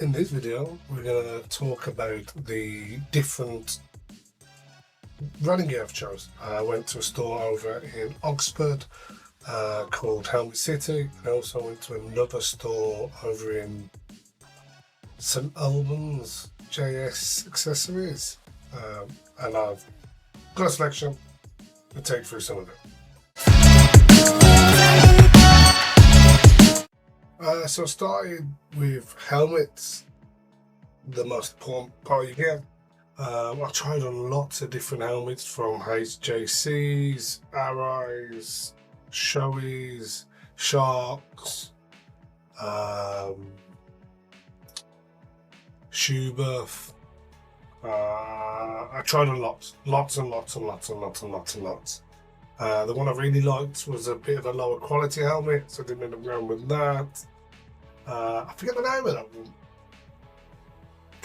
In this video, we're going to talk about the different running gear I've chosen. I went to a store over in Oxford called Helmet City, and I also went to another store over in St Albans, JS Accessories, and I've got a selection to take through some of it. So I started with helmets, the most important part you get. I tried on lots of different helmets from HJCs, Arrows, Shoeies, Sharks, Schuberth. I tried on lots. The one I really liked was a bit of a lower quality helmet, so I didn't end up going with that. I forget the name of that one.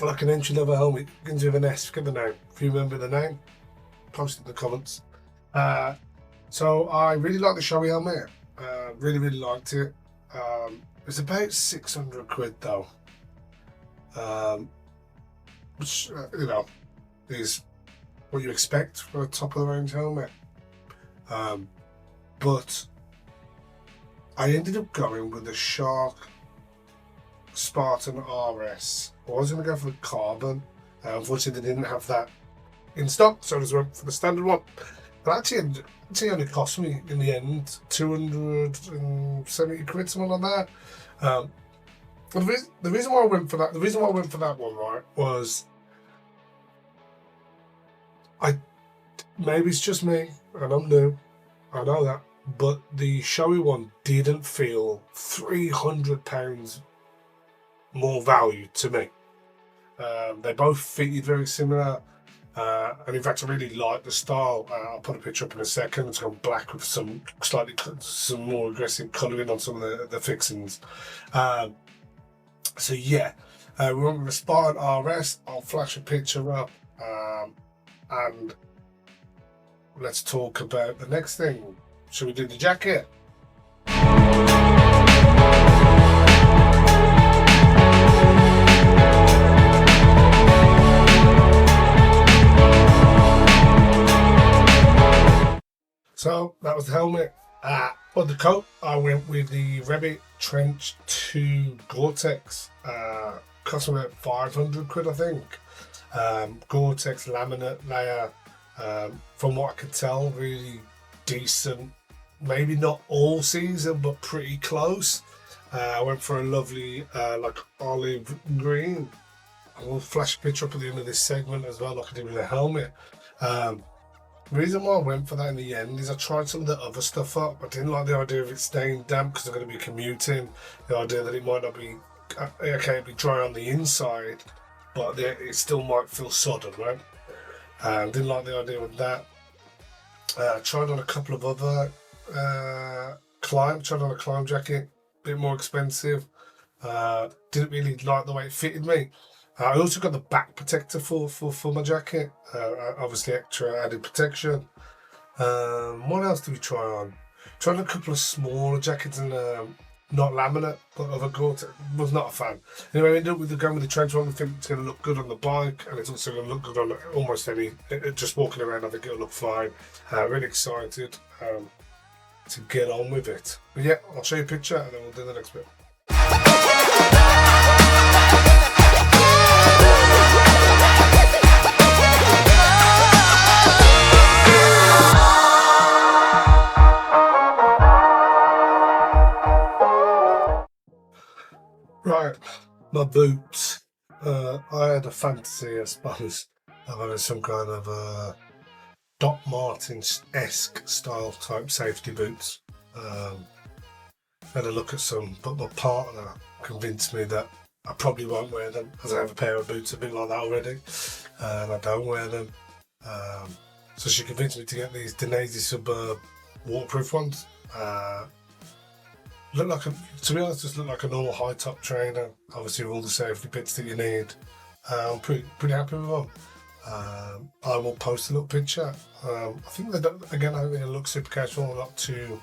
Like an entry-level helmet, begins with an S. Forget the name. If you remember the name, post it in the comments. So I really liked the Shoei helmet. Really liked it. It's about 600 quid though, which is what you expect for a top-of-the-range helmet. But I ended up going with the Shark Spartan RS. I was going to go for the carbon. Unfortunately, they didn't have that in stock, so I just went for the standard one. But actually only cost me in the end 270 quid, something like that. The reason why I went for that one, right, was maybe it's just me, and I'm new, I know that, but the Shoei one didn't feel £300 more value to me. They both fitted very similar, and in fact I really like the style. I'll put a picture up in a second. It's gone black with some more aggressive colouring on some of the fixings. So yeah, we went with the Spartan RS. I'll flash a picture up, and let's talk about the next thing. Should we do the jacket? So that was the helmet. For the coat, I went with the Rabbit Trench 2 Gore-Tex. Cost me about 500 quid, I think. Gore-Tex laminate layer. From what I could tell, really decent. Maybe not all season, but pretty close. I went for a lovely like olive green. I will flash a picture up at the end of this segment as well, like I did with the helmet. The reason why I went for that in the end is I tried some of the other stuff up. I didn't like the idea of it staying damp because I'm going to be commuting. The idea that it might not be it'd be dry on the inside, but it still might feel sodden, right? Didn't like the idea with that. Tried on a couple of other tried on a climb jacket, a bit more expensive. Didn't really like the way it fitted me. I also got the back protector for my jacket, obviously extra added protection. What else did we try on? Tried on a couple of smaller jackets and not laminate, but other Gore-Tex. Was not a fan. Anyway, I ended up going with the trench one. I think it's going to look good on the bike, and it's also going to look good on almost any. Just walking around, I think it'll look fine. Really excited to get on with it. But yeah, I'll show you a picture and then we'll do the next bit. Right, my boots. I had a fantasy, I suppose, of having some kind of Doc Martens-esque style type safety boots. Had a look at some, but my partner convinced me that I probably won't wear them, as I have a pair of boots a bit like that already, and I don't wear them. So she convinced me to get these Denesi Suburb waterproof ones. To be honest, just look like a normal high top trainer, obviously with all the safety bits that you need. I'm pretty happy with them. I will post a little picture. I think they don't, again, I think they look super casual, not too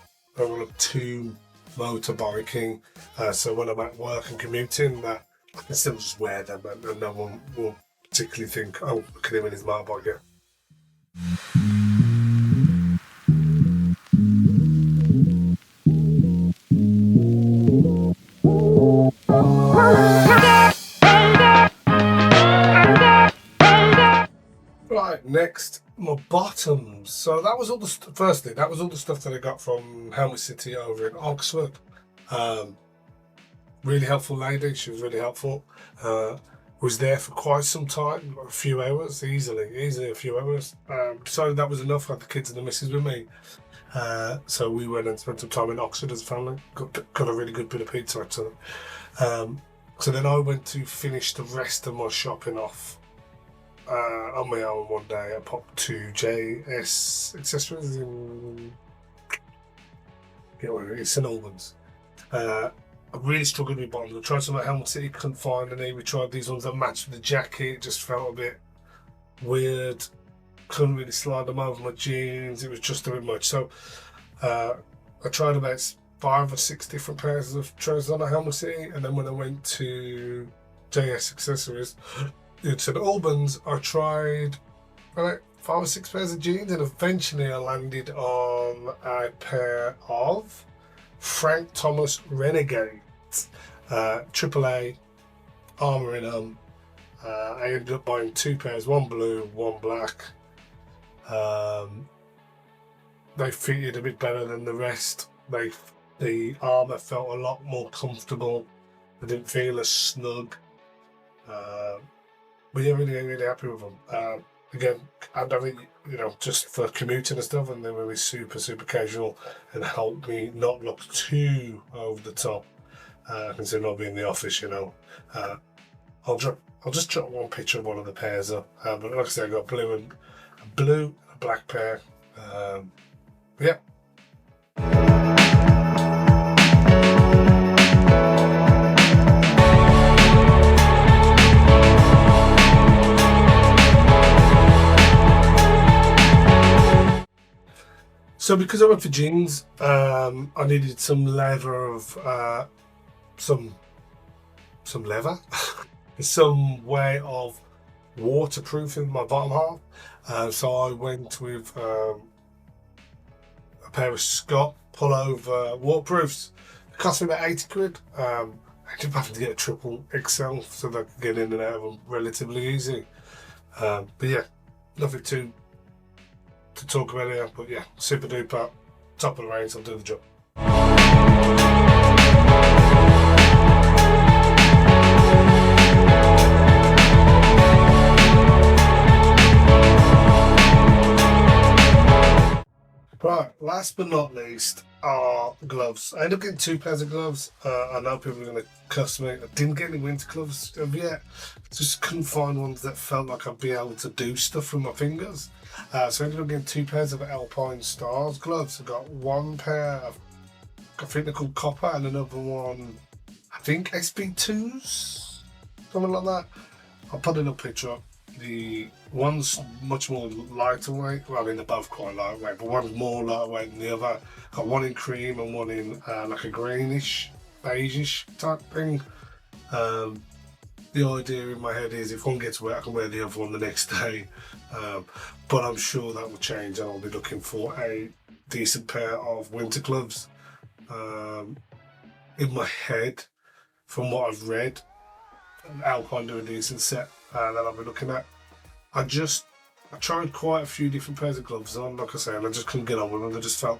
motorbiking. So when I'm at work and commuting, that I can still just wear them, and no one will particularly think, oh, look at him in his motorbike gear. Right, next, my bottoms. So that was all the firstly, that was all the stuff that I got from Helmet City over in Oxford. Really helpful lady. She was really helpful. Was there for quite some time, a few hours, easily a few hours. Decided that was enough. Had the kids and the missus with me. So we went and spent some time in Oxford as a family. Got a really good bit of pizza actually. So then I went to finish the rest of my shopping off on my own one day. I popped to JS Accessories in St Albans. I really struggled with bottoms. I tried some at Helmet City, couldn't find any. We tried these ones that matched with the jacket. It just felt a bit weird. Couldn't really slide them over my jeans. It was just a bit much. So I tried about 5 or 6 different pairs of trousers on at Helmet City, and then when I went to JS Accessories in St Albans, I tried about 5 or 6 pairs of jeans, and eventually I landed on a pair of Frank Thomas Renegades, AAA, armour in them. I ended up buying 2 pairs, one blue, one black. They fitted a bit better than the rest. The armour felt a lot more comfortable. They didn't feel as snug. But yeah, really happy with them. Again, I think, just for commuting and stuff, and they were really super casual and helped me not look too over the top. Considering I'll be in the office, I'll just drop one picture of one of the pairs up. But like I said, I got a blue and a black pair. Yeah. So because I went for jeans, I needed some leather of some leather, some way of waterproofing my bottom half. So I went with a pair of Scott pullover waterproofs. It cost me about 80 quid. I ended up having to get a triple XL so that I could get in and out of them relatively easy. But yeah, nothing to talk about here, but yeah, super duper, top of the range, I'll do the job. Right, last but not least are gloves. I ended up getting 2 pairs of gloves. I know people are going to cuss me. I didn't get any winter gloves yet. Just couldn't find ones that felt like I'd be able to do stuff with my fingers. So I ended up getting 2 pairs of Alpine Stars gloves. I got one pair of, I think they're called Copper, and another one, I think SB2s, something like that. I'll put a little picture up. The one's much more lighter weight. Well, I mean, they're both quite lightweight, but one's more lightweight than the other. Got one in cream and one in like a greenish, beigeish type thing. The idea in my head is if one gets wet, I can wear the other one the next day. But I'm sure that will change, and I'll be looking for a decent pair of winter gloves. In my head, from what I've read, Alpine do a decent set that I'll be looking at. I tried quite a few different pairs of gloves on, like I say, and I just couldn't get on with them. They just felt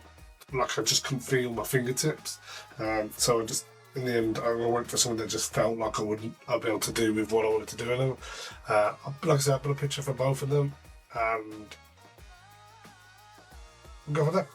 like I just couldn't feel my fingertips. So I just, in the end, I went for something that just felt like I'd be able to do with what I wanted to do in them. Like I said, I put a picture for both of them, and we'll go for that.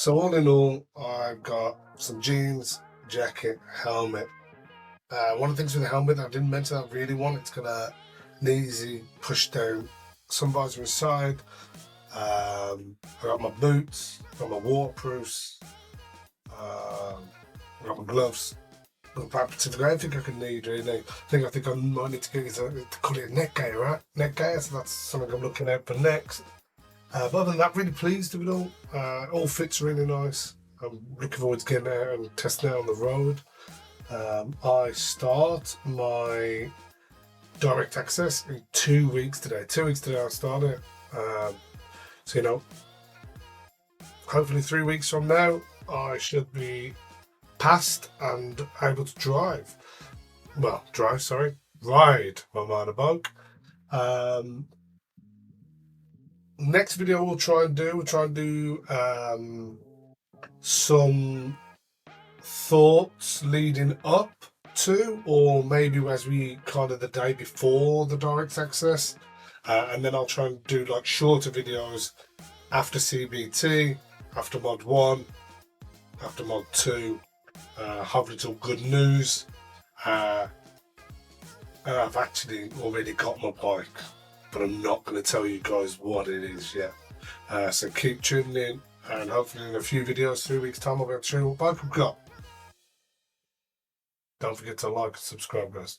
So all in all, I've got some jeans, jacket, helmet. One of the things with the helmet that I didn't mention that I really want, it's got an easy push down sun visor inside. I got my boots, got my waterproofs, I got my gloves. But specifically, I don't think I can need really. I think I might need to get to call it a neck gaiter, right? Neck gaiter, so that's something I'm looking out for next. But other than that, really pleased with it all. All fits really nice. I'm looking forward to getting out and testing it on the road. I start my direct access in 2 weeks today. 2 weeks today I start it. So, hopefully 3 weeks from now, I should be passed and able to drive. Well, ride my motorbike. Next video we'll try and do some thoughts leading up to, or maybe as we kind of the day before the direct access, and then I'll try and do like shorter videos after CBT, after mod 1, after mod 2. Hopefully it's all good news. I've actually already got my bike, but I'm not going to tell you guys what it is yet. So keep tuning in, and hopefully in a few videos, 3 weeks time, I'll be able to show you what bike I've got. Don't forget to like and subscribe, guys.